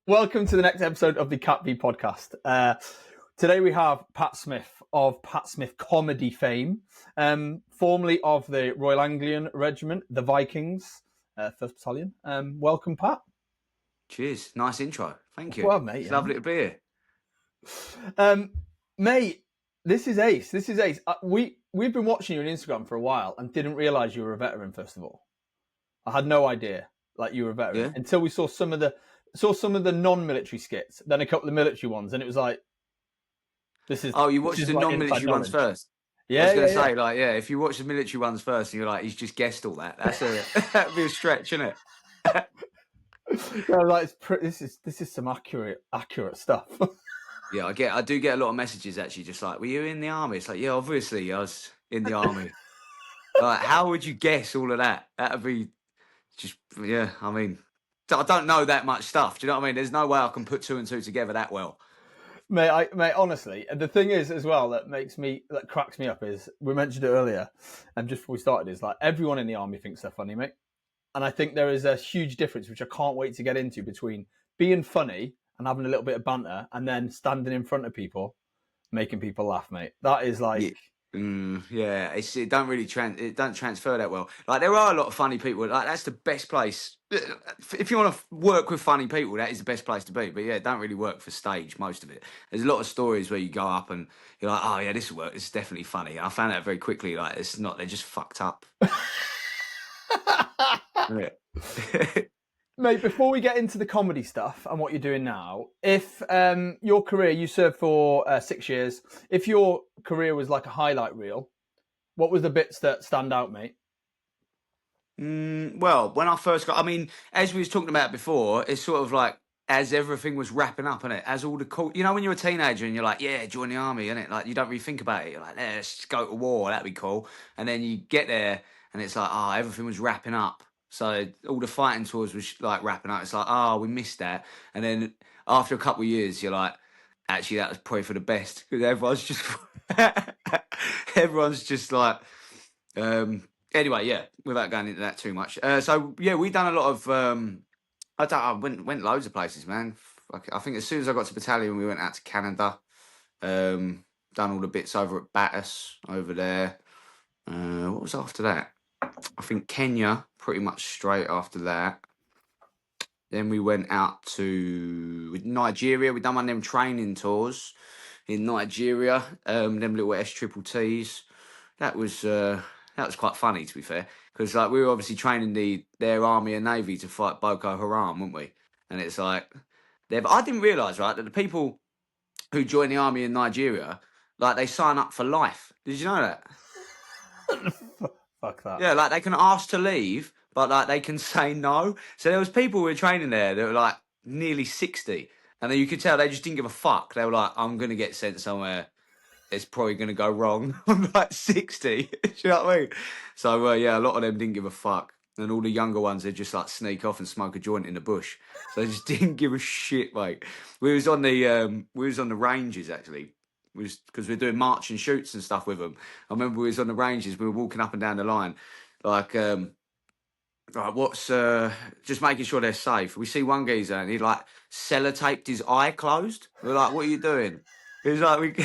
Welcome to the next episode of the CAPB podcast. Today we have Pat Smith of Pat Smith comedy fame, formerly of the Royal Anglian Regiment, the Vikings, 1st Battalion. Welcome, Pat. Cheers. Nice intro. Thank you. Well, mate. It's lovely to be here. Mate, this is ace. This is ace. We've been watching you on Instagram for a while and didn't realise you were a veteran, first of all. I had no idea you were a veteran until we saw some of the non-military skits, then a couple of military ones, and it was like, this is. Oh, you watched the non-military ones first? Yeah, I was going to say, if you watch the military ones first, and you're like, he's just guessed all that. That'd be a stretch, isn't it? This is some accurate stuff. Yeah, I do get a lot of messages actually, just like, were you in the army? It's like, yeah, obviously I was in the army. Like, how would you guess all of that? That'd be just, yeah. I mean, I don't know that much stuff. Do you know what I mean? There's no way I can put two and two together that well. Mate, honestly, the thing is as well that cracks me up is, we mentioned it earlier, and just before we started, is like everyone in the army thinks they're funny, mate. And I think there is a huge difference, which I can't wait to get into, between being funny and having a little bit of banter and then standing in front of people, making people laugh, mate. That is like... It don't really it don't transfer that well. Like, there are a lot of funny people. Like, that's the best place. If you want to work with funny people, that is the best place to be. But yeah, it don't really work for stage, most of it. There's a lot of stories where you go up and you're like, oh yeah, this will work. It's definitely funny. And I found out very quickly, like, it's not. They're just fucked up. Yeah. Mate, before we get into the comedy stuff and what you're doing now, if your career, you served for 6 years, if your career was like a highlight reel, what was the bits that stand out, mate? Well, when I first got, I mean, as we was talking about before, it's sort of like, as everything was wrapping up, innit? As all the cool, you know, when you're a teenager and you're like, yeah, join the army, innit? Like, you don't really think about it. You're like, yeah, let's just go to war, that'd be cool. And then you get there and it's like, oh, everything was wrapping up. So all the fighting tours was like wrapping up. It's like, oh, we missed that. And then after a couple of years, you're like, actually, that was probably for the best, because everyone's just like, anyway, yeah, without going into that too much. So yeah, we done a lot of, I went loads of places, man. I think as soon as I got to battalion, we went out to Canada, done all the bits over at Battus over there. What was after that? I think Kenya, pretty much straight after that. Then we went out to Nigeria. We done one of them training tours in Nigeria. Them little STTs. That was quite funny, to be fair, because like, we were obviously training their army and navy to fight Boko Haram, weren't we? And it's like, I didn't realise, right, that the people who join the army in Nigeria, like, they sign up for life. Did you know that? Fuck that. Yeah, like, they can ask to leave, but like, they can say no. So there was people who were training there that were like nearly 60, and then you could tell they just didn't give a fuck. They were like, I'm gonna get sent somewhere, it's probably gonna go wrong. I'm like 60. Do you know what I mean? So yeah, a lot of them didn't give a fuck, and all the younger ones, they just like sneak off and smoke a joint in the bush. So they just didn't give a shit, mate. We was on the ranges actually. Because we were doing march and shoots and stuff with them. I remember we was on the ranges, we were walking up and down the line, like, right, what's just making sure they're safe. We see one geezer and he like sellotaped his eye closed. We're like, what are you doing? He was like,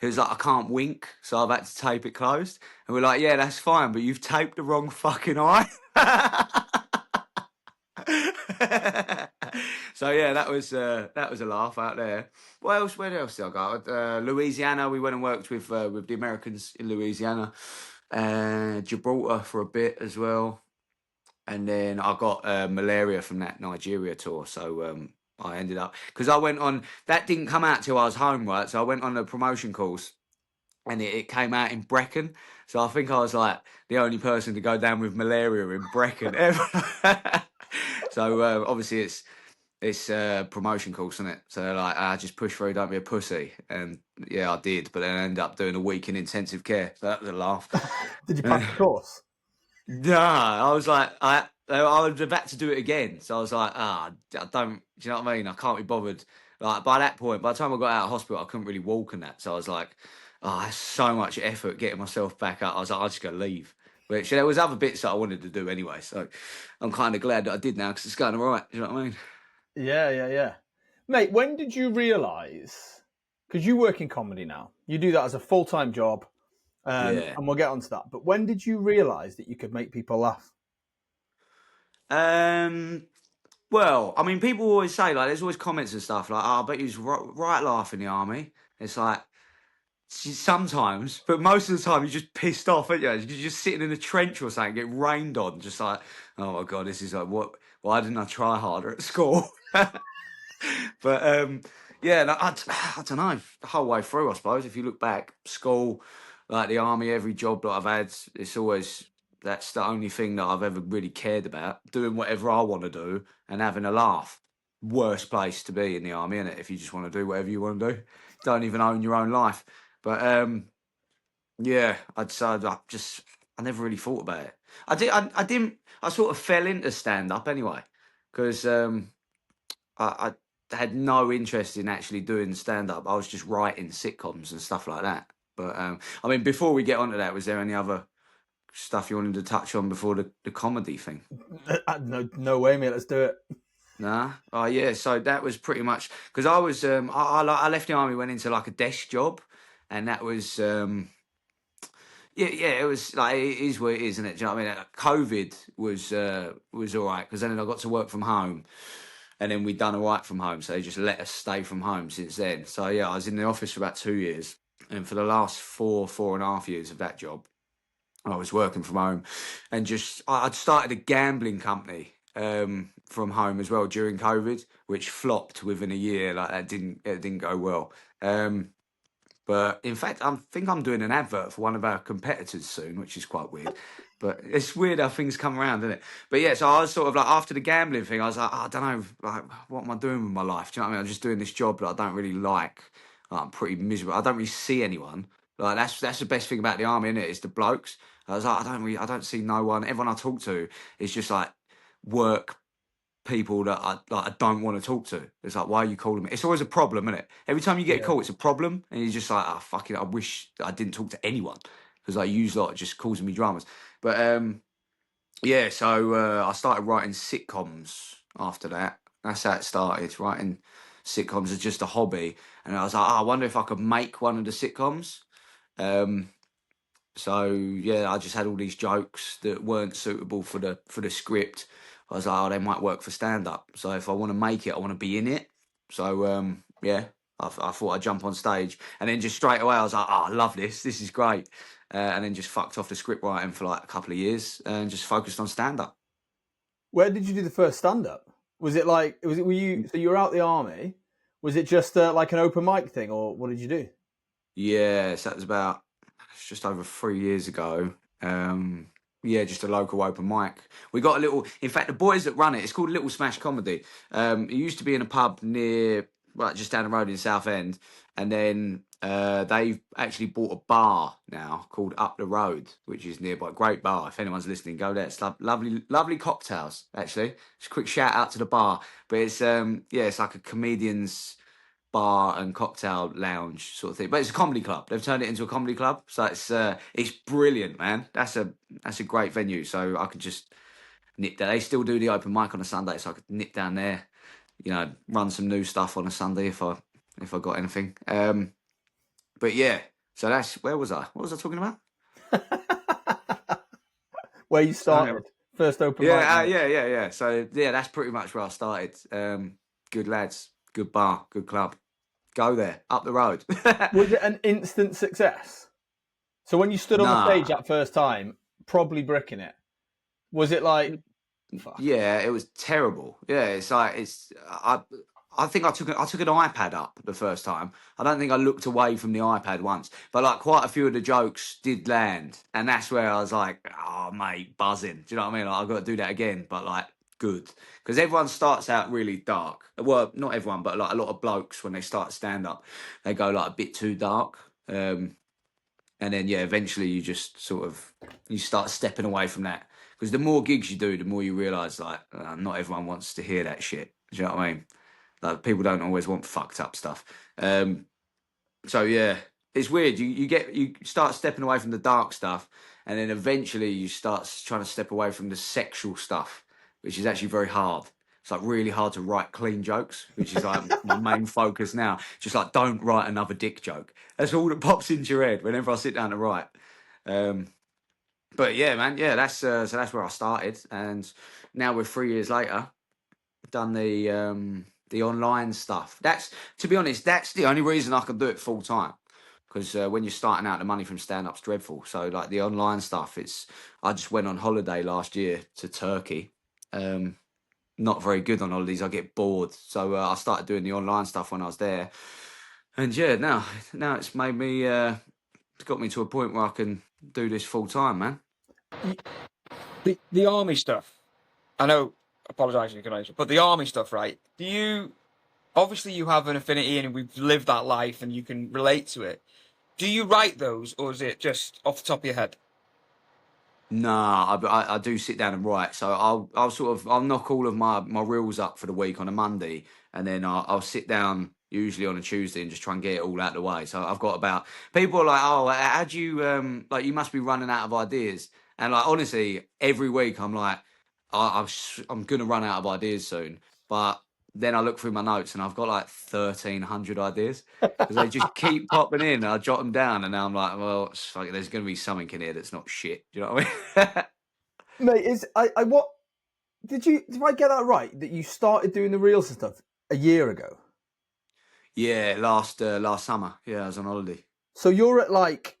I can't wink, so I've had to tape it closed. And we're like, yeah, that's fine, but you've taped the wrong fucking eye. So yeah, that was a laugh out there. Where else did I go? Louisiana, we went and worked with the Americans in Louisiana. Gibraltar for a bit as well. And then I got malaria from that Nigeria tour. So I ended up, because I went on, that didn't come out till I was home, right? So I went on a promotion course and it came out in Brecon. So I think I was like the only person to go down with malaria in Brecon ever. So obviously it's a promotion course, isn't it? So they're like, just push through, don't be a pussy. And yeah, I did, but then I ended up doing a week in intensive care. So that was a laugh. Did you pass the course? Nah, I was like, I was about to do it again. So I was like, I don't, do you know what I mean? I can't be bothered. Like, by that point, by the time I got out of hospital, I couldn't really walk and that. So I was like, that's so much effort getting myself back up. I was like, I'm just going to leave. Which there was other bits that I wanted to do anyway. So I'm kind of glad that I did now, because it's going all right. Do you know what I mean? Yeah. Mate, when did you realise? Because you work in comedy now, you do that as a full-time job, Yeah. and we'll get onto that. But when did you realise that you could make people laugh? Well, I mean, people always say like, there's always comments and stuff like, "Oh, I bet you was right laugh in the army." It's like sometimes, but most of the time you're just pissed off, aren't you? You're just sitting in a trench or something, get rained on, just like, oh my god, this is like what? Why didn't I try harder at school? But yeah, no, I don't know. The whole way through, I suppose, if you look back, school, like the army, every job that I've had, it's always that's the only thing that I've ever really cared about. Doing whatever I want to do and having a laugh. Worst place to be in the army, isn't it? If you just want to do whatever you want to do, don't even own your own life. But yeah, I'd say I never really thought about it. I didn't. I sort of fell into stand up anyway, because I had no interest in actually doing stand up. I was just writing sitcoms and stuff like that. But I mean, before we get onto that, was there any other stuff you wanted to touch on before the comedy thing? No, no way, mate. Let's do it. Nah. Oh yeah. So that was pretty much because I was I left the army, went into like a desk job, and that was yeah, it was like it is what it is, isn't it? Do you know what I mean? COVID was all right because then I got to work from home, and then we'd done all right from home, so they just let us stay from home since then. So yeah, I was in the office for about 2 years, and for the last 4.5 years of that job, I was working from home, and I'd started a gambling company from home as well during COVID, which flopped within a year. Like it didn't go well. But in fact, I think I'm doing an advert for one of our competitors soon, which is quite weird. But it's weird how things come around, isn't it? But yeah, so I was sort of like after the gambling thing, I was like, I don't know, like what am I doing with my life? Do you know what I mean? I'm just doing this job that I don't really like. I'm pretty miserable. I don't really see anyone. Like that's the best thing about the army, isn't it? Is the blokes. I was like, I don't see no one. Everyone I talk to is just like work people that I don't want to talk to. It's like, why are you calling me? It's always a problem, isn't it? Every time you get a Yeah. call, it's a problem, and you're just like, oh fuck it, I wish that I didn't talk to anyone because like you lot are just causing me dramas. But yeah, so I started writing sitcoms after that. That's how it started. Writing sitcoms is just a hobby, and I was like, oh, I wonder if I could make one of the sitcoms. Um, so yeah, I just had all these jokes that weren't suitable for the script. I was like, oh, they might work for stand up. So if I want to make it, I want to be in it. So yeah, I thought I'd jump on stage, and then just straight away I was like, oh, I love this. This is great. And then just fucked off the script writing for like a couple of years and just focused on stand up. Where did you do the first stand-up? Was it like? Was it? Were you? So you were out the army. Was it just like an open mic thing, or what did you do? Yeah, so that was about it's just over 3 years ago. Um, yeah, just a local open mic. We got a little. In fact, the boys that run it, it's called Little Smash Comedy. It used to be in a pub near, right, just down the road in Southend, and then they've actually bought a bar now called Up the Road, which is nearby. Great bar. If anyone's listening, go there. It's lovely, lovely cocktails. Actually, just a quick shout out to the bar. But it's yeah, it's like a comedian's bar and cocktail lounge sort of thing. But it's a comedy club. They've turned it into a comedy club, so it's brilliant, man. That's a great venue. So I could just nip there. They still do the open mic on a Sunday, so I could nip down there. You know, run some new stuff on a Sunday if I got anything. But yeah, so that's where was I? What was I talking about? Where you So, started? First open mic yeah, night. yeah. So yeah, that's pretty much where I started. Good lads, good bar, good club. Go there, up the road. Was it an instant success? So when you stood on the stage Nah. that first time, probably bricking it. Was it like fuck? Yeah, it was terrible. Yeah, it's like I think I took an iPad up the first time. I don't think I looked away from the iPad once, but like quite a few of the jokes did land, and that's where I was like, oh mate, buzzing. Do you know what I mean? Like, I've got to do that again, but like good because everyone starts out really dark. Well, not everyone, but like a lot of blokes when they start stand up, they go like a bit too dark. And then yeah, eventually you just sort of you start stepping away from that because the more gigs you do, the more you realise like not everyone wants to hear that shit. Do you know what I mean? Like people don't always want fucked up stuff. So yeah, it's weird. You start stepping away from the dark stuff, and then eventually you start trying to step away from the sexual stuff, which is actually very hard. It's like really hard to write clean jokes, which is like my main focus now. Just like don't write another dick joke. That's all that pops into your head whenever I sit down to write. Um, but yeah, man, yeah, that's so that's where I started, and now we're 3 years later. Done the online stuff. That's, to be honest, that's the only reason I can do it full time. Because when you're starting out, the money from stand up's dreadful. So like the online stuff, it's I just went on holiday last year to Turkey. Not very good on holidays. I get bored, so I started doing the online stuff when I was there. And yeah, now it's made me it's got me to a point where I can do this full time, man. The army stuff. I know. Apologise if you can answer, but the army stuff, right? Do you obviously you have an affinity and we've lived that life and you can relate to it? Do you write those, or is it just off the top of your head? Nah, I do sit down and write. So I'll knock all of my reels up for the week on a Monday, and then I'll sit down usually on a Tuesday and just try and get it all out of the way. So I've got about people are like, oh, how do you like you must be running out of ideas, and like honestly, every week I'm like, I'm gonna run out of ideas soon, but then I look through my notes and I've got like 1,300 ideas because they just keep popping in. And I jot them down, and now I'm like, well, it's like, there's going to be something in here that's not shit. Do you know what I mean? Mate, is I what did I get that right? That you started doing the reels and stuff a year ago? Yeah, last summer. Yeah, I was on holiday. So you're at like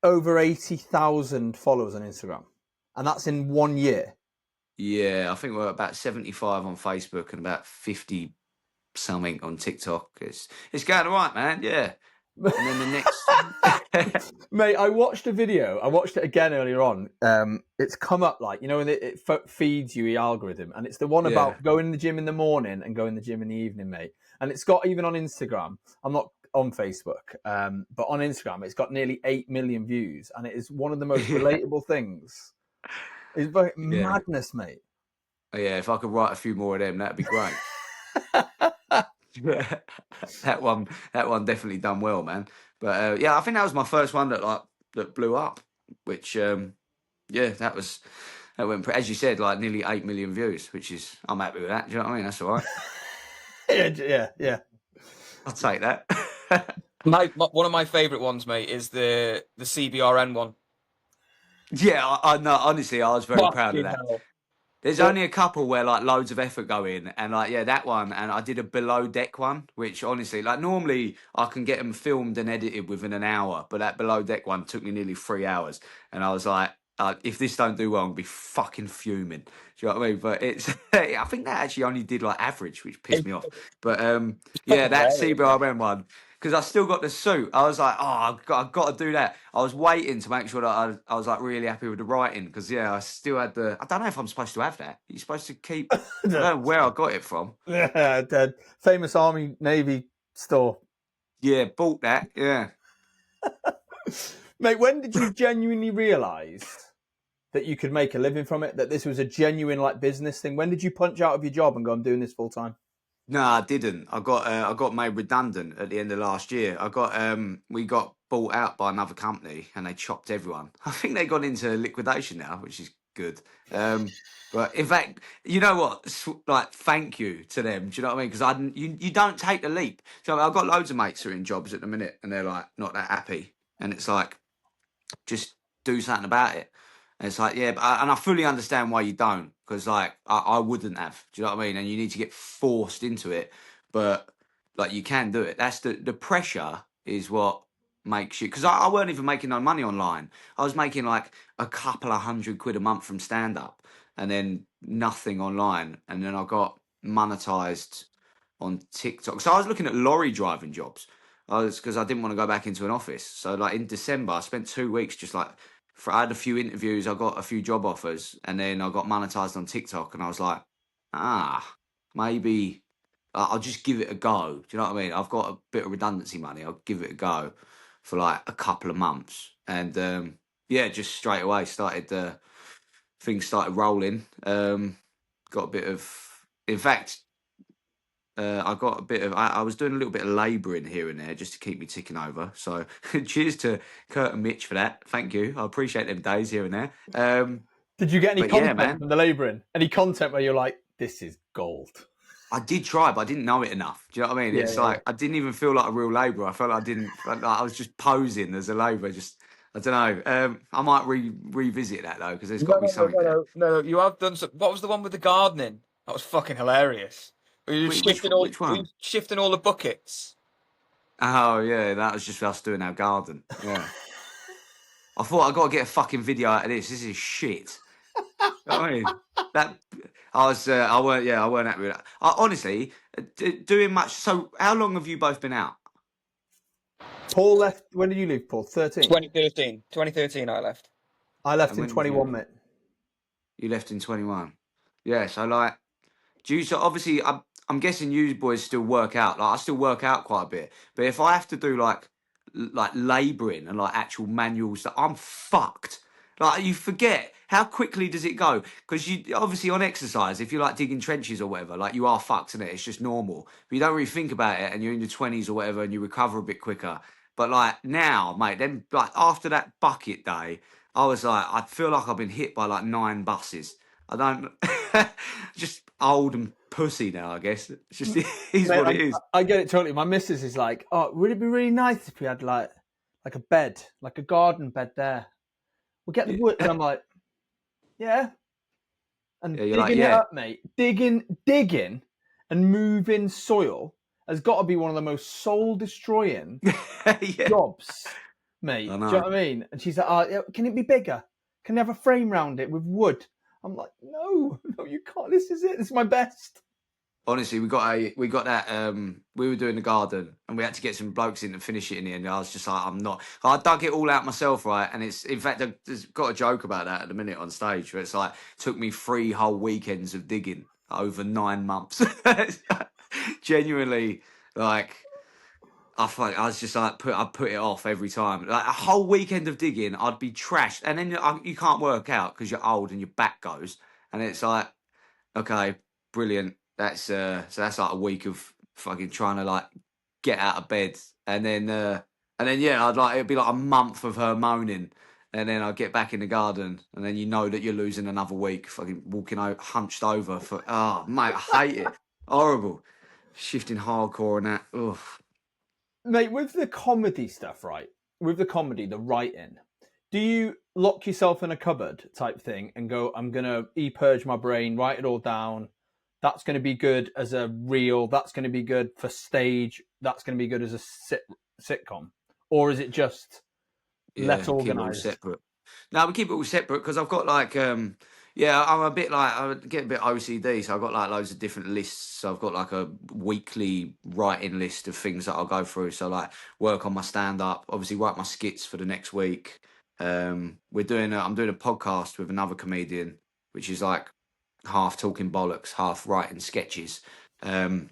over 80,000 followers on Instagram, and that's in 1 year. Yeah, I think we're about 75 on Facebook and about 50 something on TikTok. It's going all right, man. Yeah. And then the next, Mate, I watched a video. I watched it again earlier on. It's come up like, when it feeds you the algorithm, and it's the one Yeah. about going to the gym in the morning and going to the gym in the evening, mate. And it's got, even on Instagram, I'm not on Facebook, but on Instagram, it's got nearly 8 million views, and it is one of the most relatable things. It's madness, mate. Yeah, if I could write a few more of them, that'd be great. that one definitely done well, man. But yeah, I think that was my first one that blew up, which yeah, that went, as you said, like nearly 8 million views, which is, I'm happy with that. Do you know what I mean? That's all right. yeah. I'll take that. One of my favourite ones, mate, is the CBRN one. Yeah, I know. Honestly, I was very proud of that. Hell. There's only a couple where like loads of effort go in, and like yeah, that one, and I did a below deck one, which honestly, like normally I can get them filmed and edited within an hour, but that below deck one took me nearly 3 hours, and I was like, if this don't do well, I'm gonna be fucking fuming. Do you know what I mean? But it's, I think that actually only did like average, which pissed me off. But yeah, that CBRM one. Because I still got the suit. I was like, oh, I've got to do that. I was waiting to make sure that I was like really happy with the writing. Because yeah, I still had I don't know if I'm supposed to have that. You're supposed to keep. I don't know where I got it from. Yeah, the famous Army Navy store. Yeah, bought that. Yeah. Mate, when did you genuinely realise that you could make a living from it? That this was a genuine like business thing? When did you punch out of your job and go, I'm doing this full time? No, I didn't. I got made redundant at the end of last year. We got bought out by another company, and they chopped everyone. I think they got into liquidation now, which is good. But in fact, you know what? Like, thank you to them. Do you know what I mean? Because you don't take the leap. So I've got loads of mates who are in jobs at the minute, and they're like not that happy, and it's like, just do something about it. And it's like, yeah, and I fully understand why you don't, because like I wouldn't have. Do you know what I mean? And you need to get forced into it, but like you can do it. That's the pressure is what makes you. Because I weren't even making no money online. I was making like a couple of £100 a month from stand up, and then nothing online, and then I got monetized on TikTok. So I was looking at lorry driving jobs. Because I didn't want to go back into an office. So like in December, I spent 2 weeks just like. I had a few interviews, I got a few job offers, and then I got monetized on TikTok, and I was like, maybe I'll just give it a go. Do you know what I mean? I've got a bit of redundancy money. I'll give it a go for like a couple of months, and yeah, just straight away things started rolling. Got a bit of, in fact. I got a bit of. I was doing a little bit of labouring here and there just to keep me ticking over. So, cheers to Kurt and Mitch for that. Thank you. I appreciate them days here and there. Did you get any But yeah, content man. from the labouring? Any content where you're like, this is gold. I did try, but I didn't know it enough. Do you know what I mean? Yeah, It's yeah, like I didn't even feel like a real labourer. I felt like I was just posing as a labourer. Just I don't know. I might revisit that though, because there's got to be something there. No. You have done some. What was the one with the gardening? That was fucking hilarious. Were you Which Were one? you shifting all the buckets? Oh yeah, that was just us doing our garden. Yeah. I thought I got to get a fucking video out of this. This is shit. You know what I mean? That I weren't happy with that. Honestly, doing much. So, how long have you both been out? Paul left. When did you leave, Paul? 13. 2013. 2013, I left. I left And in when did 21, mate. You left in 21. Yeah. So like, do you? So obviously, I'm guessing you boys still work out. Like I still work out quite a bit. But if I have to do like labouring and like actual manual stuff, I'm fucked. Like you forget how quickly does it go? Because you obviously on exercise, if you like digging trenches or whatever, like you are fucked in it. It's just normal. But you don't really think about it, and you're in your 20s or whatever, and you recover a bit quicker. But like now, mate, then like after that bucket day, I was like, I feel like I've been hit by like 9 buses. I don't, just old and pussy now. I guess it's just is Mate, what it is. I get it totally. My missus is like, oh, would it be really nice if we had like a bed, like a garden bed there? We'll get the wood. And I'm like, yeah. And Yeah, you're like, digging it yeah. up, mate. Digging and moving soil has got to be one of the most soul destroying Yeah. jobs, mate. I Do you know. know what I mean? And she's like, oh, can it be bigger? Can I have a frame round it with wood? I'm like, no, you can't. This is it. This is my best. Honestly, we got that. We were doing the garden, and we had to get some blokes in to finish it in the end. I was just like, I'm not. I dug it all out myself, right? And it's in fact, I've got a joke about that at the minute on stage, where it's like took me 3 whole weekends of digging over 9 months. Genuinely, like I was just like I put it off every time. Like a whole weekend of digging, I'd be trashed, and then you can't work out because you're old and your back goes, and it's like, okay, brilliant. That's so that's like a week of fucking trying to like get out of bed, and then yeah, I'd like it'd be like a month of her moaning, and then I'd get back in the garden, and then you know that you're losing another week, fucking walking out hunched over for mate, I hate it, horrible, shifting hardcore and that. Ugh. Mate, with the comedy stuff, right? With the comedy, the writing, do you lock yourself in a cupboard type thing and go, I'm going to purge my brain, write it all down. That's going to be good as a reel. That's going to be good for stage. That's going to be good as a sitcom. Or is it just less Keep it all organised? separate. No, we keep it all separate because I've got like I'm a bit like I get a bit OCD, so I've got like loads of different lists. So I've got like a weekly writing list of things that I'll go through. So like work on my stand up, obviously write my skits for the next week. I'm doing a podcast with another comedian, which is like half talking bollocks, half writing sketches. And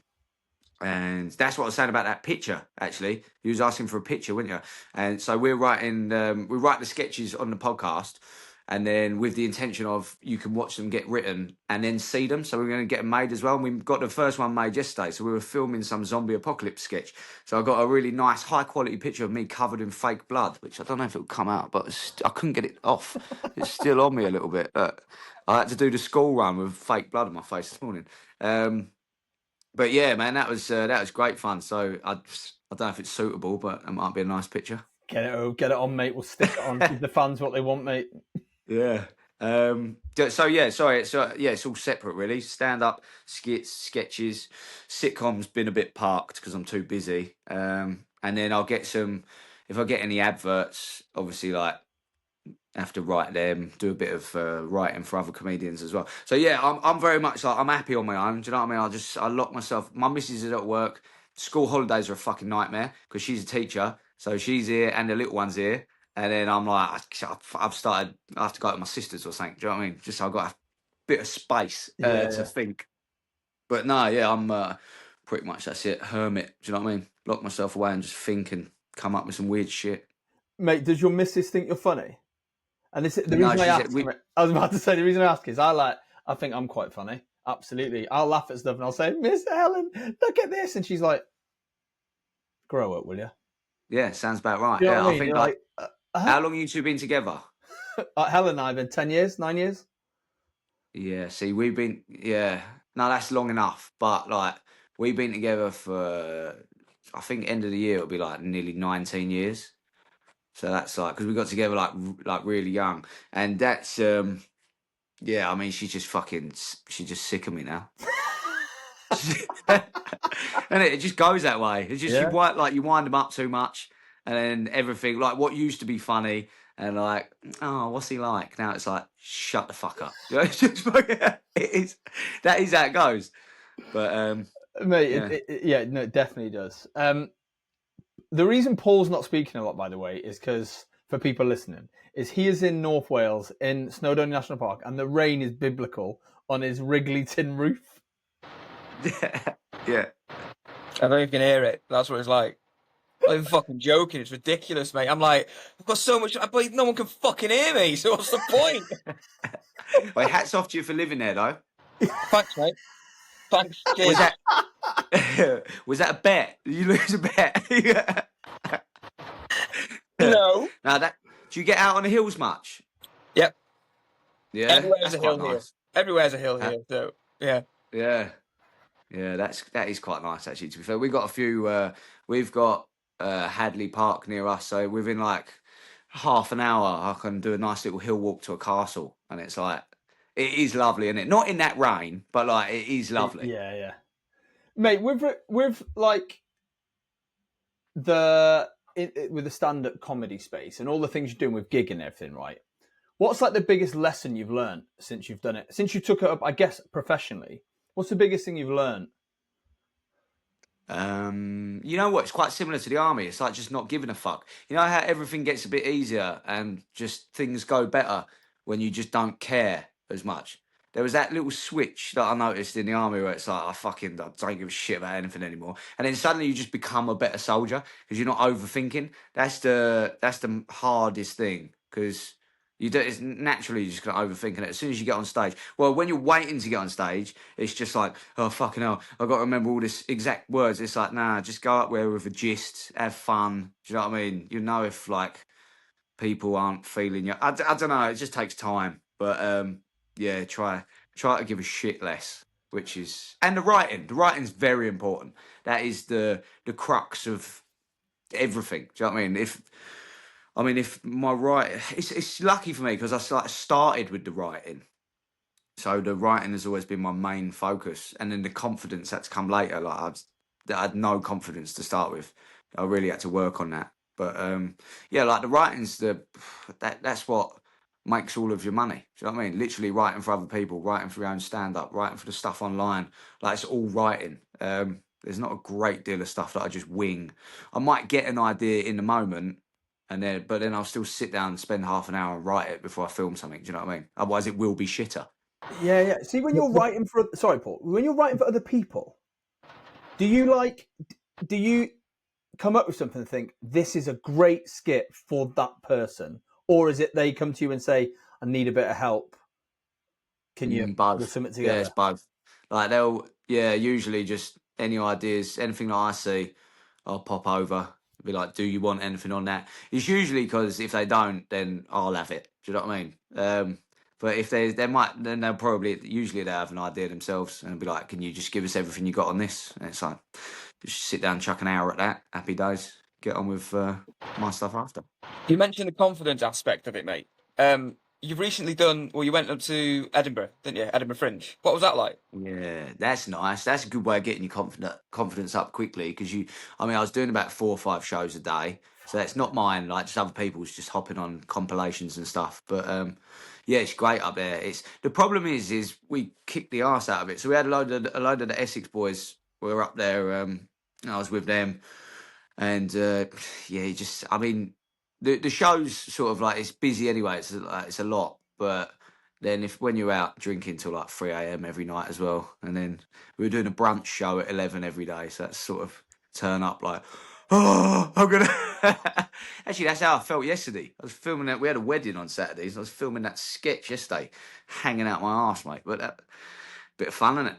that's what I was saying about that picture. Actually, you was asking for a picture, weren't you? And so we write the sketches on the podcast, and then with the intention of you can watch them get written and then see them. So we're going to get them made as well. And we got the first one made yesterday. So we were filming some zombie apocalypse sketch. So I got a really nice, high quality picture of me covered in fake blood, which I don't know if it'll come out, but I couldn't get it off. It's still on me a little bit. I had to do the school run with fake blood on my face this morning. But yeah, man, that was great fun. So I don't know if it's suitable, but it might be a nice picture. Get it on, mate. We'll stick it on. Give the fans what they want, mate. Yeah. So yeah, sorry. So yeah, it's all separate, really. Stand up, skits, sketches, sitcoms. Been a bit parked because I'm too busy. And then I'll get some. If I get any adverts, obviously, like have to write them, do a bit of writing for other comedians as well. So yeah, I'm very much like I'm happy on my own. Do you know what I mean? I lock myself. My missus is at work. School holidays are a fucking nightmare because she's a teacher, so she's here and the little one's here. And then I'm like, I've started. I have to go to my sister's or something. Do you know what I mean? Just so I've got a bit of space to think. But no, yeah, I'm pretty much that's it. Hermit. Do you know what I mean? Lock myself away and just think and come up with some weird shit. Mate, does your missus think you're funny? And the reason No, I ask, I was about to say, the reason I ask is I think I'm quite funny. Absolutely. I'll laugh at stuff and I'll say, Miss Helen, look at this. And she's like, grow up, will you? Yeah, sounds about right. You know Yeah, what I I mean? think You're like, uh-huh. How long have you two been together? Helen and I have been 10 years, 9 years. Yeah, see, we've been, yeah, No, that's long enough. But like we've been together for, I think end of the year it'll be like nearly 19 years. So that's like because we got together like really young, and that's yeah. I mean, she's just sick of me now. And it just goes that way. It's just Yeah. you wind them up too much, and then everything like what used to be funny and like, oh, what's he like? Now it's like, shut the fuck up. You know, it's just it is that is how it goes. But Mate, yeah, yeah, no, it definitely does. The reason Paul's not speaking a lot, by the way, is because for people listening, is he is in North Wales in Snowdon National Park, and the rain is biblical on his Wrigley tin roof. yeah. I don't even can hear it. That's what it's like. I'm not even fucking joking. It's ridiculous, mate. I'm like, I've got so much. I believe no one can fucking hear me. So what's the point? Well, hats off to you for living there, though. Thanks, mate. Thanks. Was Cheers. that was that a bet? Did you lose a bet? No. Now that do you get out on the hills much? Yep. Yeah, Everywhere's that's a quite hill here. nice. Everywhere's a hill Huh? here. So yeah. Yeah, yeah, that is quite nice actually. To be fair, we got a few. We've got Hadley Park near us, so within like half an hour, I can do a nice little hill walk to a castle, and it's like it is lovely, isn't it? Not in that rain, but like it is lovely. Yeah, yeah. Mate, with like with the stand-up comedy space and all the things you're doing with gig and everything, right? What's like the biggest lesson you've learned since you've done it? Since you took it up, I guess, professionally, what's the biggest thing you've learned? You know what? It's quite similar to the army. It's like just not giving a fuck. You know how everything gets a bit easier and just things go better when you just don't care as much. There was that little switch that I noticed in the army where it's like I don't give a shit about anything anymore, and then suddenly you just become a better soldier because you're not overthinking. That's the hardest thing because you do it's naturally you're just gonna overthink it as soon as you get on stage. Well, when you're waiting to get on stage, it's just like, oh fucking hell, I've got to remember all this exact words. It's like, nah, just go up there with a gist, have fun. Do you know what I mean? You know if like people aren't feeling you. I don't know. It just takes time, but yeah, try to give a shit less. Which is and the writing. The writing's very important. That is the crux of everything. Do you know what I mean? If my writing, it's lucky for me because started with the writing. So the writing has always been my main focus, and then the confidence had to come later. I had no confidence to start with. I really had to work on that. But yeah, like the writing's that's what makes all of your money. Do you know what I mean? Literally writing for other people, writing for your own stand up, writing for the stuff online. Like it's all writing. There's not a great deal of stuff that I just wing. I might get an idea in the moment, but then I'll still sit down and spend half an hour and write it before I film something. Do you know what I mean? Otherwise, it will be shitter. Yeah, yeah. See, when you're writing for sorry, Paul, when you're writing for other people, do you come up with something and think this is a great skit for that person, or is it they come to you and say, "I need a bit of help. Can you put Both. something Yeah, together?" it's both. Like usually just any ideas, anything that I see, I'll pop over. Be like, do you want anything on that? It's usually because if they don't, then I'll have it. Do you know what I mean? But if they might, then they'll probably usually they have an idea themselves and be like, can you just give us everything you got on this? And it's like, just sit down, chuck an hour at that. Happy days. Get on with my stuff after. You mentioned the confidence aspect of it, mate. You've recently you went up to Edinburgh, didn't you? Edinburgh Fringe. What was that like? Yeah, that's nice. That's a good way of getting your confidence up quickly because I mean, I was doing about 4 or 5 shows a day, so that's not mine. Like just other people's, just hopping on compilations and stuff. But yeah, it's great up there. It's the problem is we kicked the arse out of it. So we had a load of the Essex boys. We were up there. I was with them, and yeah, I mean, the show's sort of like it's busy anyway. It's a lot, but then when you're out drinking till like 3 a.m. every night as well, and then we were doing a brunch show at 11 every day, so that's sort of turn up like, oh, I'm gonna. Actually, that's how I felt yesterday. I was filming that. We had a wedding on Saturdays. I was filming that sketch yesterday, hanging out my arse, mate. But bit of fun, isn't it?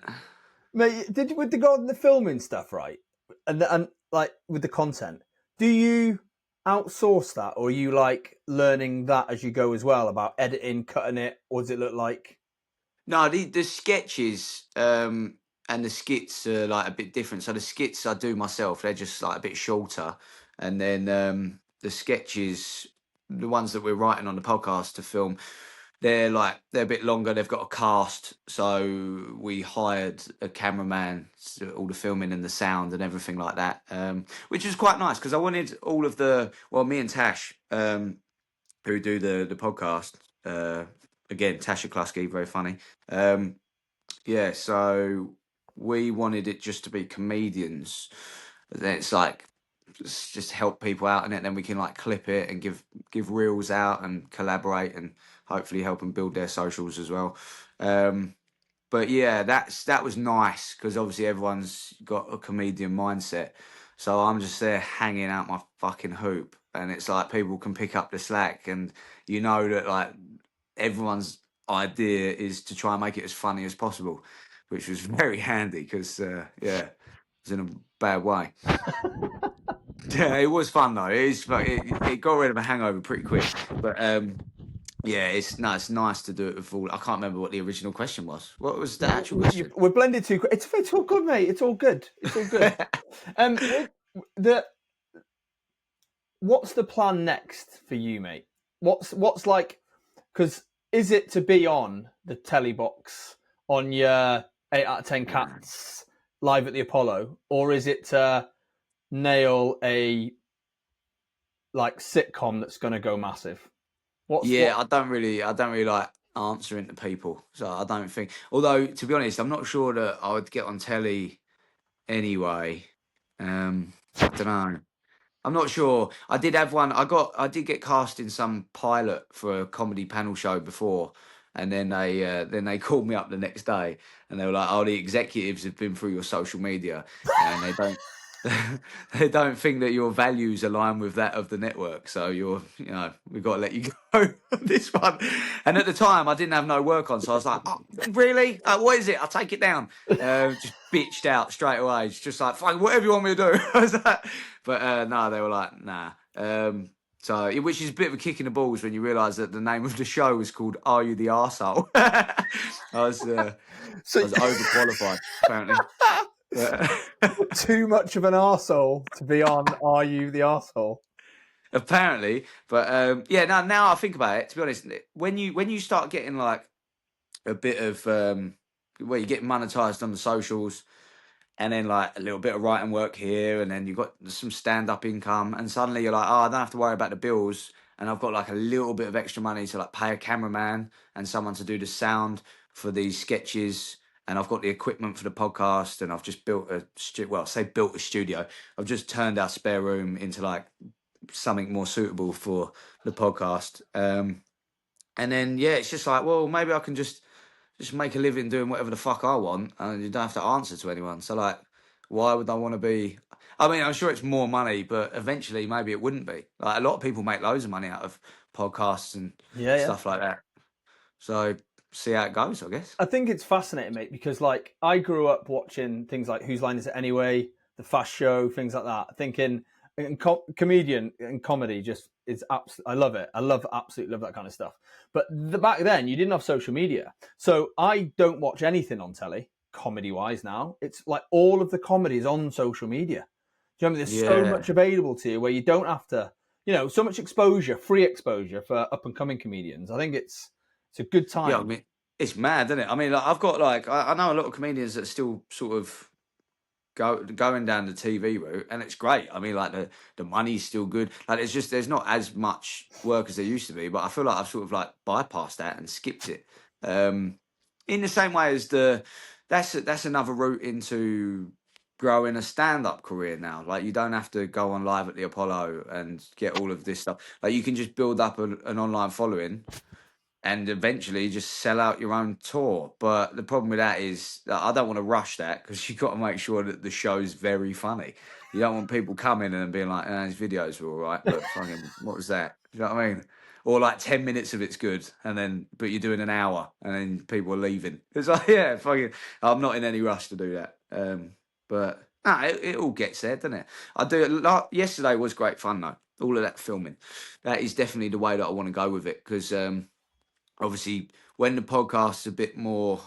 Mate, did you with the filming stuff, right? And like with the content, do you outsource that, or are you like learning that as you go as well about editing, cutting it, or does it look like? No, the sketches and the skits are like a bit different. So the skits I do myself, they're just like a bit shorter, and then the sketches, the ones that we're writing on the podcast to film, they're a bit longer. They've got a cast, so we hired a cameraman, to do all the filming and the sound and everything like that, which is quite nice because I wanted all of me and Tash, who do the podcast. Again, Tasha Klusky, very funny. Yeah, so we wanted it just to be comedians. Then it's like just help people out in it. Then we can like clip it and give reels out and collaborate and hopefully help them build their socials as well. But yeah, that was nice because obviously everyone's got a comedian mindset. So I'm just there hanging out my fucking hoop, and it's like people can pick up the slack, and you know that like everyone's idea is to try and make it as funny as possible, which was very handy because yeah, it was in a bad way. Yeah, it was fun though. It got rid of a hangover pretty quick, but yeah, it's nice to do it with all. I can't remember what the original question was. What was the actual question? We're blended too. It's all good, mate. It's all good. It's all good. With the what's the plan next for you, mate? What's like? Because is it to be on the telly box on your 8 out of 10 Cats live at the Apollo, or is it to nail a like sitcom that's going to go massive? I don't really like answering to people, so I don't think. Although to be honest, I'm not sure that I would get on telly anyway. I don't know. I'm not sure. I did have one. I did get cast in some pilot for a comedy panel show before, and then they called me up the next day, and they were like, "Oh, the executives have been through your social media, and they don't." They don't think that your values align with that of the network, so we've got to let you go on this one. And at the time, I didn't have no work on, so I was like, "Oh, really? What is it? I'll take it down." Just bitched out straight away. It's just like, "Fine, whatever you want me to do." I was like, but no, they were like, "Nah." Which is a bit of a kick in the balls when you realise that the name of the show was called "Are You the Arsehole?" I was overqualified apparently. Too much of an arsehole to be on Are You the Arsehole? Apparently, but yeah. Now I think about it. To be honest, when you start getting like a bit of where you get monetized on the socials, and then like a little bit of writing work here, and then you've got some stand up income, and suddenly you're like, oh, I don't have to worry about the bills, and I've got like a little bit of extra money to like pay a cameraman and someone to do the sound for these sketches. And I've got the equipment for the podcast, and I've just built built a studio. I've just turned our spare room into like something more suitable for the podcast. And then yeah, it's just like, well, maybe I can just make a living doing whatever the fuck I want, and you don't have to answer to anyone. So like, why would I want to be? I mean, I'm sure it's more money, but eventually maybe it wouldn't be. Like a lot of people make loads of money out of podcasts and stuff like that. So see how it goes, I guess. I think it's fascinating, mate, because like I grew up watching things like Whose Line Is It Anyway, The Fast Show, things like that. Thinking comedian and comedy just is I love it. Absolutely love that kind of stuff. But back then you didn't have social media, so I don't watch anything on telly comedy wise now. It's like all of the comedy is on social media. Do you know what I mean? There's so much available to you where you don't have to, so much exposure, free exposure for up and coming comedians. I think it's a good time. Yeah, I mean, it's mad, isn't it? I mean, like, I've got like I know a lot of comedians that still sort of going down the TV route, and it's great. I mean, like the money's still good. Like there's not as much work as there used to be, but I feel like I've sort of like bypassed that and skipped it. In the same way as that's another route into growing a stand-up career now. Like you don't have to go on live at the Apollo and get all of this stuff. Like you can just build up an online following and eventually just sell out your own tour. But the problem with that is that I don't want to rush that because you've got to make sure that the show's very funny. You don't want people coming and being like, his videos were all right, but fucking, what was that? You know what I mean? Or like 10 minutes of it's good, but you're doing an hour and then people are leaving. It's like, yeah, fucking, I'm not in any rush to do that. But it all gets there, doesn't it? I do it. Yesterday was great fun though. All of that filming. That is definitely the way that I want to go with it because, obviously, when the podcast's a bit more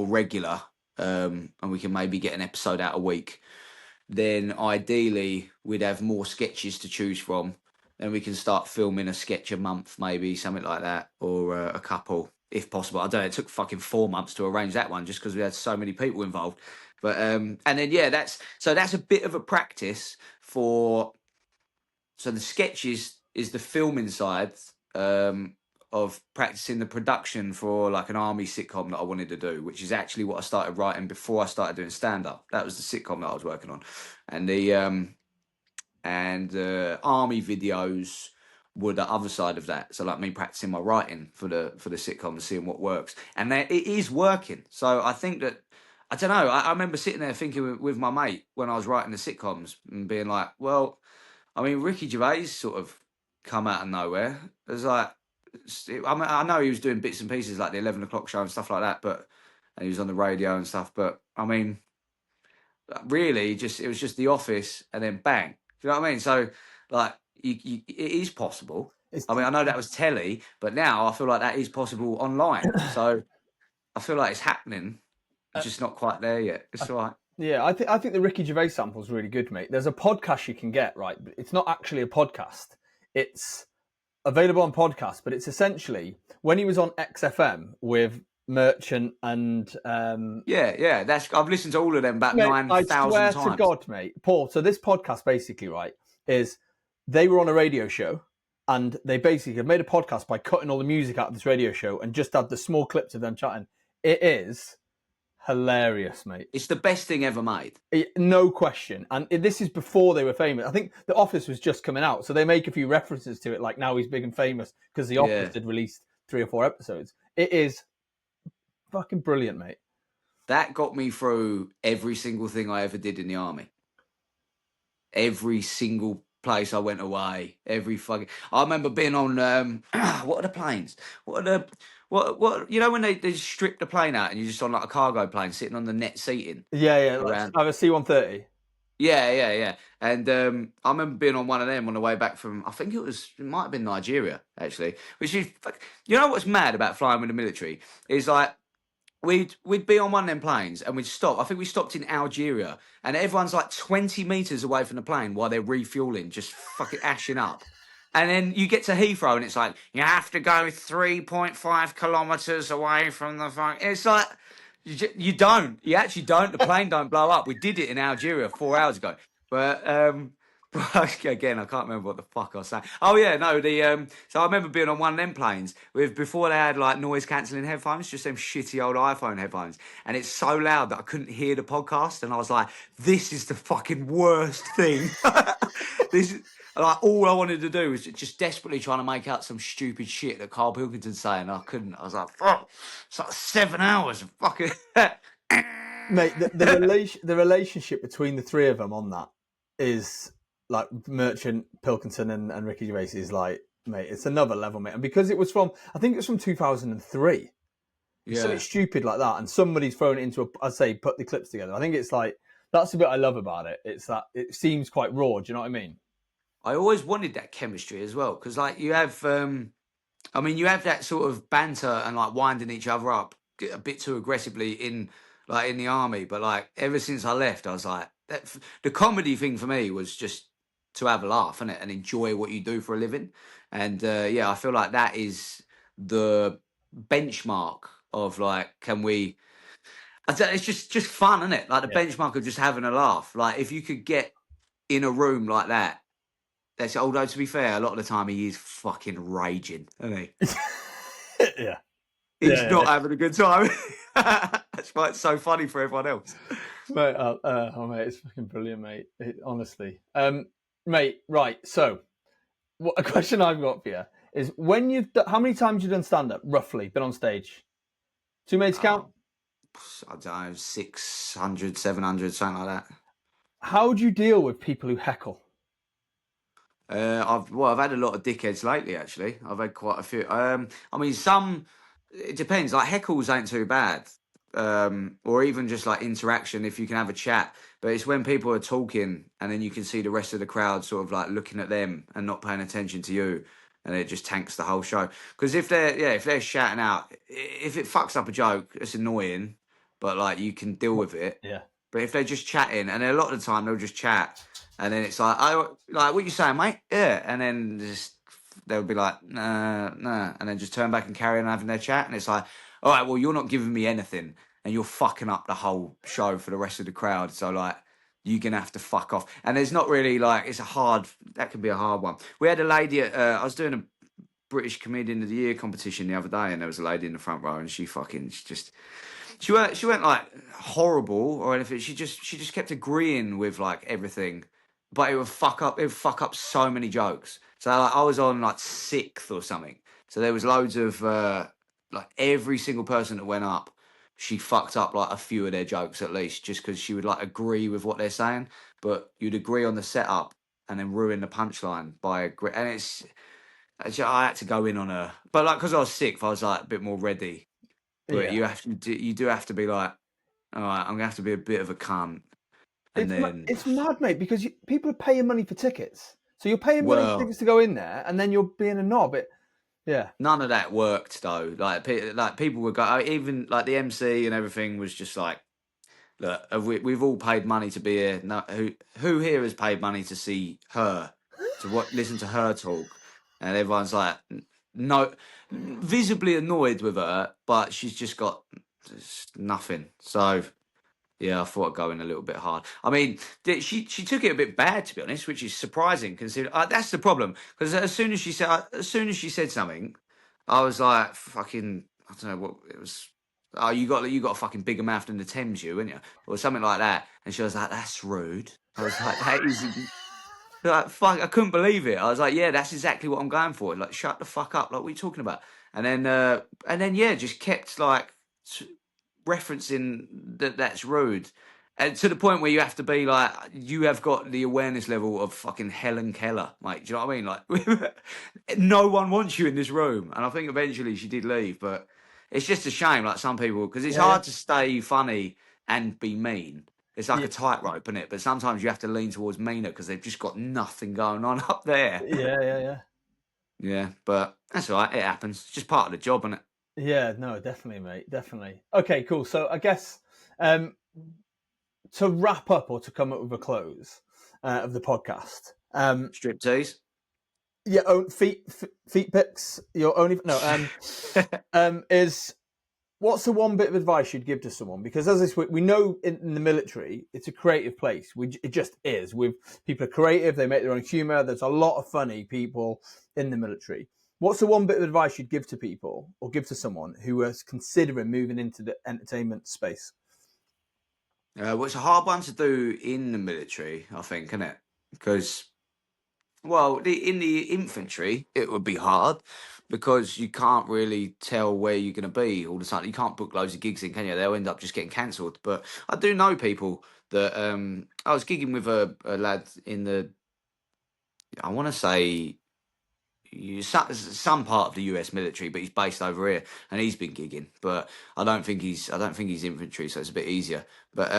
regular, and we can maybe get an episode out a week, then ideally we'd have more sketches to choose from. Then we can start filming a sketch a month, maybe something like that, or a couple, if possible. I don't know. It took fucking 4 months to arrange that one just because we had so many people involved. But and then yeah, that's a bit of a practice for. So the sketches is the filming side of practicing the production for like an army sitcom that I wanted to do, which is actually what I started writing before I started doing stand up. That was the sitcom that I was working on, and the army videos were the other side of that. So like me practicing my writing for the sitcom and seeing what works, and it is working. So I think that. I don't know. I remember sitting there thinking with my mate when I was writing the sitcoms and being like, well, I mean, Ricky Gervais sort of come out of nowhere. It was like, I mean, I know he was doing bits and pieces like the 11 o'clock show and stuff like that, and he was on the radio and stuff. But I mean, really, it was just The Office and then bang. Do you know what I mean? So, like, it is possible. I mean, I know that was telly, but now I feel like that is possible online. So I feel like it's happening. It's just not quite there yet. It's all right. Yeah, I think the Ricky Gervais sample is really good, mate. There's a podcast you can get, right? But it's not actually a podcast. It's available on podcast, but it's essentially when he was on XFM with Merchant and yeah. I've listened to all of them about 9,000 times. I swear to God, mate, Paul. So this podcast basically, right, is they were on a radio show and they basically have made a podcast by cutting all the music out of this radio show and just had the small clips of them chatting. It is hilarious, mate. It's the best thing ever made. No question. And this is before they were famous. I think The Office was just coming out, so they make a few references to it, like now he's big and famous because The Office had released 3 or 4 episodes. It is fucking brilliant, mate. That got me through every single thing I ever did in the army. Every single place I went away. I remember being on what are the planes? What you know when they strip the plane out and you're just on like a cargo plane sitting on the net seating? Yeah. Like, I have a C-130. Yeah. And I remember being on one of them on the way back from, I think it might have been Nigeria, actually. Which is, you know what's mad about flying with the military? Is like, we'd be on one of them planes and we'd stop. I think we stopped in Algeria and everyone's like 20 metres away from the plane while they're refueling, just fucking ashing up. And then you get to Heathrow and it's like, you have to go 3.5 kilometres away from the fuck. It's like, you don't. You actually don't. The plane don't blow up. We did it in Algeria 4 hours ago. But again, I can't remember what the fuck I was saying. Oh yeah, no. So I remember being on one of them planes before they had like noise cancelling headphones, just them shitty old iPhone headphones, and it's so loud that I couldn't hear the podcast, and I was like, "This is the fucking worst thing." This is like all I wanted to do was just desperately trying to make out some stupid shit that Carl Pilkington's saying. I couldn't. I was like, "Fuck!" It's like 7 hours of fucking. Mate, the relationship between the three of them on that is like Merchant, Pilkington, and Ricky Gervais is like, mate, it's another level, mate. And because I think it's from 2003. Yeah. Something stupid like that, and somebody's thrown it into I'd say put the clips together. I think it's like that's the bit I love about it. It's that it seems quite raw. Do you know what I mean? I always wanted that chemistry as well because, like, you have, you have that sort of banter and like winding each other up a bit too aggressively in the army. But like ever since I left, I was like, the comedy thing for me was just to have a laugh, innit, and enjoy what you do for a living. And I feel like that is the benchmark of like, can we? It's just fun, isn't it? Like the benchmark of just having a laugh. Like if you could get in a room like that. Although to be fair, a lot of the time he is fucking raging, isn't he? Yeah. He's not having a good time. That's why it's so funny for everyone else. Mate, mate, it's fucking brilliant, mate. Honestly. Mate, right, so a question I've got for you is how many times you've done stand-up, roughly, been on stage? 2 mates count? I don't know, 600, 700, something like that. How do you deal with people who heckle? I've had a lot of dickheads lately. Actually, I've had quite a few. Some. It depends. Like heckles ain't too bad, or even just like interaction if you can have a chat. But it's when people are talking and then you can see the rest of the crowd sort of like looking at them and not paying attention to you, and it just tanks the whole show. Because if they're shouting out, if it fucks up a joke, it's annoying, but like you can deal with it. Yeah. But if they're just chatting, and a lot of the time they'll just chat, and then it's like, oh, like what you saying, mate? Yeah, and then just they'll be like, nah, and then just turn back and carry on having their chat, and it's like, all right, well, you're not giving me anything, and you're fucking up the whole show for the rest of the crowd. So like, you're gonna have to fuck off. And there's not really like that can be a hard one. We had a lady at I was doing a British Comedian of the Year competition the other day, and there was a lady in the front row, and she weren't like horrible or anything. She just kept agreeing with like everything, but it would fuck up so many jokes. So like, I was on like sixth or something. So there was loads of like every single person that went up, she fucked up like a few of their jokes at least, just because she would like agree with what they're saying, but you'd agree on the setup and then ruin the punchline by agree. And I had to go in on her, but like because I was sixth, I was like a bit more ready. But Yeah. you do have to be like, all right, I'm gonna have to be a bit of a cunt, and then It's mad, mate, because people are paying money for tickets. So you're paying money for well, tickets to go in there, and then you're being a knob. Yeah. none of that worked though. Like people would go, even like the MC and everything was just like, look, we've all paid money to be here. No, who here has paid money to see her, listen to her talk, and everyone's like, no, visibly annoyed with her, but she's just got nothing. So. Yeah, I thought I'd go in a little bit hard. I mean, she took it a bit bad, to be honest, which is surprising. Considering that's the problem. Because as soon as she said something, I was like, "Fucking, I don't know what it was." Oh, you got a fucking bigger mouth than the Thames, you, ain't you, or something like that. And she was like, "That's rude." I was like, "That is." Like, fuck, I couldn't believe it. I was like, "Yeah, that's exactly what I'm going for." Like, shut the fuck up. Like, what are you talking about? And then, just kept like referencing that's rude, and to the point where you have to be like, you have got the awareness level of fucking Helen Keller, mate. Do you know what I mean? Like, no one wants you in this room, and I think eventually she did leave, but it's just a shame. Like some people, because it's Yeah, yeah. hard to stay funny and be mean. It's like Yeah. a tightrope, isn't it? But sometimes you have to lean towards meaner because they've just got nothing going on up there. Yeah. Yeah, but that's all right. It happens. It's just part of the job, isn't it? Yeah, no, definitely, mate, definitely. Okay, cool. So I guess to wrap up or to come up with a close of the podcast, Striptease. your own feet pics, your only is what's the one bit of advice you'd give to someone? Because as this we know in the military, it's a creative place. It just is. With people are creative, they make their own humor. There's a lot of funny people in the military. What's the one bit of advice you'd give to people or give to someone who is considering moving into the entertainment space? Well, it's a hard one to do in the military, I think, isn't it? Because, well, in the infantry, it would be hard because you can't really tell where you're going to be all the time. You can't book loads of gigs in, can you? They'll end up just getting cancelled. But I do know people that I was gigging with a lad in I want to say some part of the US military, but he's based over here and he's been gigging. But I don't think he's infantry, so it's a bit easier. But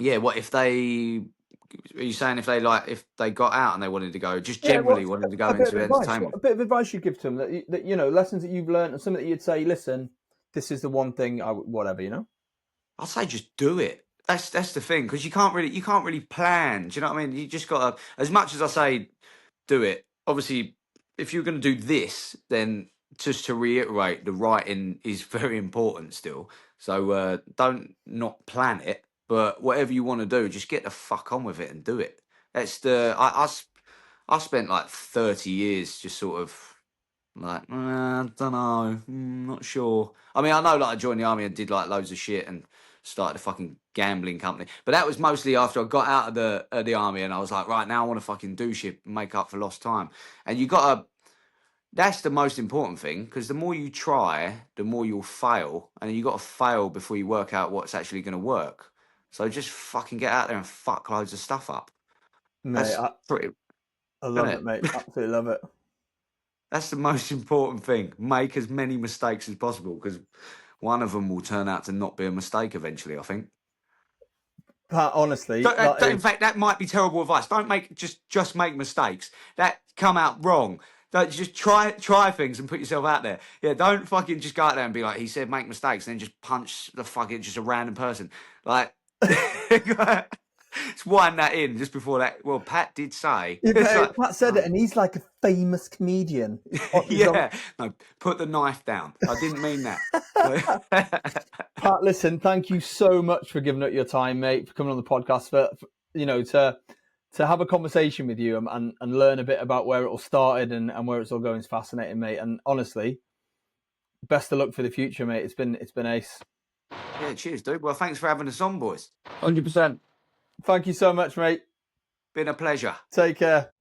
yeah, what if they? Are you saying if they got out and they wanted to go, just Yeah, generally wanted to go a bit of into advice? entertainment? A bit of advice you'd give to them that lessons that you've learned, or something that you'd say, listen, this is the one thing, whatever. I'd say just do it. That's the thing, because you can't really plan. Do you know what I mean? You just got to, as much as I say, do it. Obviously, if you're going to do this, then just to reiterate, the writing is very important still. So don't not plan it, but whatever you want to do, just get the fuck on with it and do it. That's I spent like 30 years just sort of like, I don't know, not sure. I mean, I know like I joined the army and did like loads of shit and started a fucking gambling company, but that was mostly after I got out of the army and I was like, right, now I want to fucking do shit, make up for lost time. And you gotta, that's the most important thing, because the more you try, the more you'll fail, and you got to fail before you work out what's actually going to work. So just fucking get out there and fuck loads of stuff up. Mate, That's pretty, I isn't love it, it? mate. Absolutely love it. That's the most important thing. Make as many mistakes as possible, because one of them will turn out to not be a mistake eventually, I think. Pat, honestly, So, in fact, that might be terrible advice. Don't just make mistakes that come out wrong. Don't just try things and put yourself out there. Yeah, don't fucking just go out there and be like, he said make mistakes, and then just punch the fucking just a random person. Like, just wind that in just before that. Well, Pat did say. Yeah, It's like, Pat said it, and he's like a famous comedian. yeah, no, put the knife down. I didn't mean that. Pat, listen, thank you so much for giving up your time, mate, for coming on the podcast, for to have a conversation with you and learn a bit about where it all started and where it's all going is fascinating, mate. And honestly, best of luck for the future, mate. It's been ace. Yeah, cheers, dude. Well, thanks for having us on, boys. 100%. Thank you so much, mate. Been a pleasure. Take care.